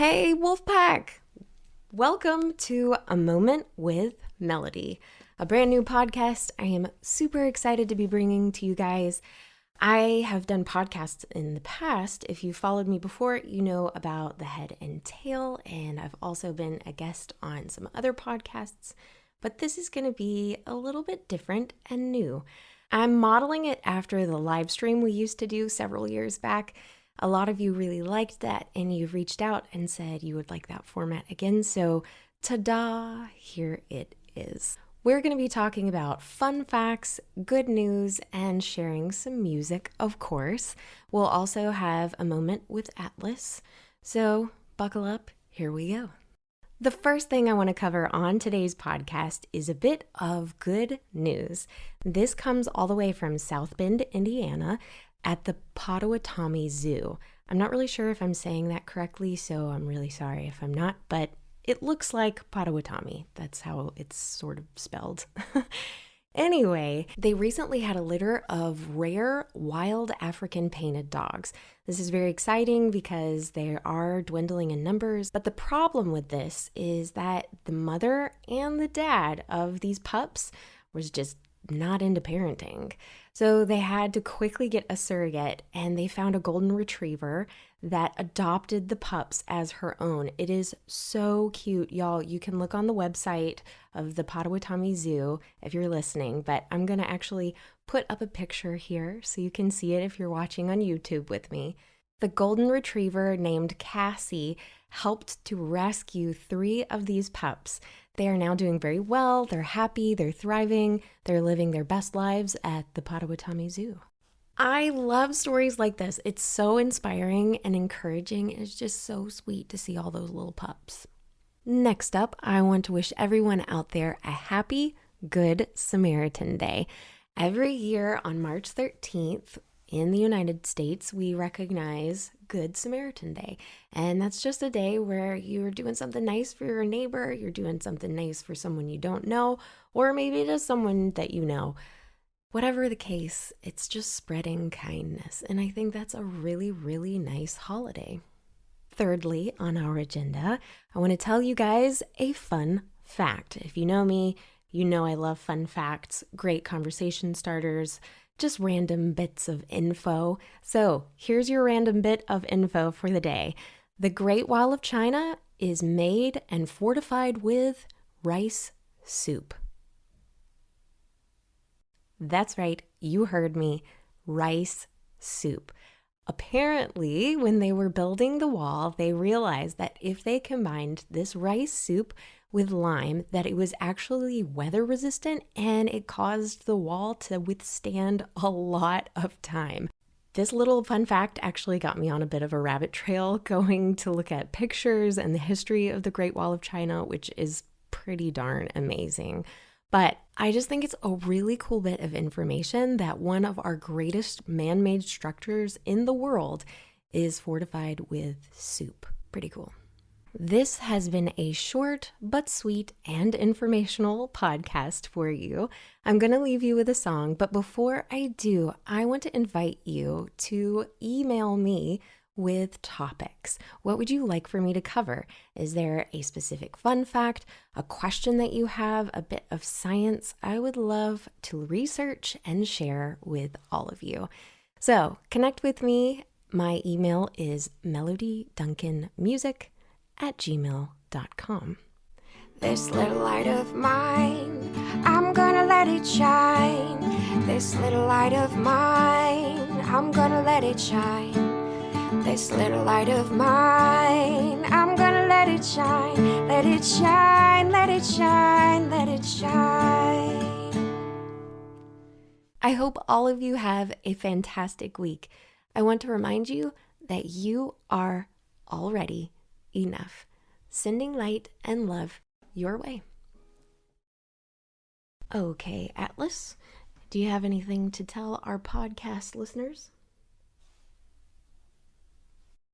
Hey, Wolfpack! Welcome to A Moment with Melody, a brand new podcast I am super excited to be bringing to you guys. I have done podcasts in the past. If you followed me before, you know about The Head and Tail, and I've also been a guest on some other podcasts, but this is going to be a little bit different and new. I'm modeling it after the live stream we used to do several years back. A lot of you really liked that, and you've reached out and said you would like that format again, so ta-da, here it is. We're going to be talking about fun facts, good news, and sharing some music, of course. We'll also have a moment with Atlas, so buckle up, here we go. The first thing I want to cover on today's podcast is a bit of good news. This comes all the way from South Bend, Indiana, at the Potawatomi Zoo. I'm not really sure if I'm saying that correctly, so I'm really sorry if I'm not, but it looks like Potawatomi. That's how it's sort of spelled. Anyway, they recently had a litter of rare wild African painted dogs. This is very exciting because they are dwindling in numbers, but the problem with this is that the mother and the dad of these pups was just not into parenting. So they had to quickly get a surrogate, and they found a golden retriever that adopted the pups as her own. It is so cute, y'all. You can look on the website of the Potawatomi Zoo if you're listening, but I'm going to actually put up a picture here so you can see it if you're watching on YouTube with me. The golden retriever named Cassie helped to rescue 3 of these pups. They are now doing very well. They're happy, they're thriving, they're living their best lives at the Potawatomi Zoo. I love stories like this. It's so inspiring and encouraging. It's just so sweet to see all those little pups. Next up, I want to wish everyone out there a happy Good Samaritan Day. Every year on March 13th, in the United States, we recognize Good Samaritan Day. And that's just a day where you're doing something nice for your neighbor, you're doing something nice for someone you don't know, or maybe just someone that you know. Whatever the case, it's just spreading kindness. And I think that's a really, really nice holiday. Thirdly, on our agenda, I want to tell you guys a fun fact. If you know me, you know I love fun facts, great conversation starters, just random bits of info. So here's your random bit of info for the day. The Great Wall of China is made and fortified with rice soup. That's right, you heard me, rice soup. Apparently, when they were building the wall, they realized that if they combined this rice soup with lime, that it was actually weather resistant and it caused the wall to withstand a lot of time. This little fun fact actually got me on a bit of a rabbit trail going to look at pictures and the history of the Great Wall of China, which is pretty darn amazing. But I just think it's a really cool bit of information that one of our greatest man-made structures in the world is fortified with soup. Pretty cool. This has been a short but sweet and informational podcast for you. I'm going to leave you with a song, but before I do, I want to invite you to email me with topics. What would you like for me to cover? Is there a specific fun fact, a question that you have, a bit of science? I would love to research and share with all of you. So connect with me. My email is melodyduncanmusic@gmail.com. This little light of mine, I'm gonna let it shine. This little light of mine, I'm gonna let it shine. This little light of mine, I'm gonna let it shine. Let it shine, let it shine, let it shine. I hope all of you have a fantastic week. I want to remind you that you are already enough. Sending light and love your way. Okay, Atlas, do you have anything to tell our podcast listeners?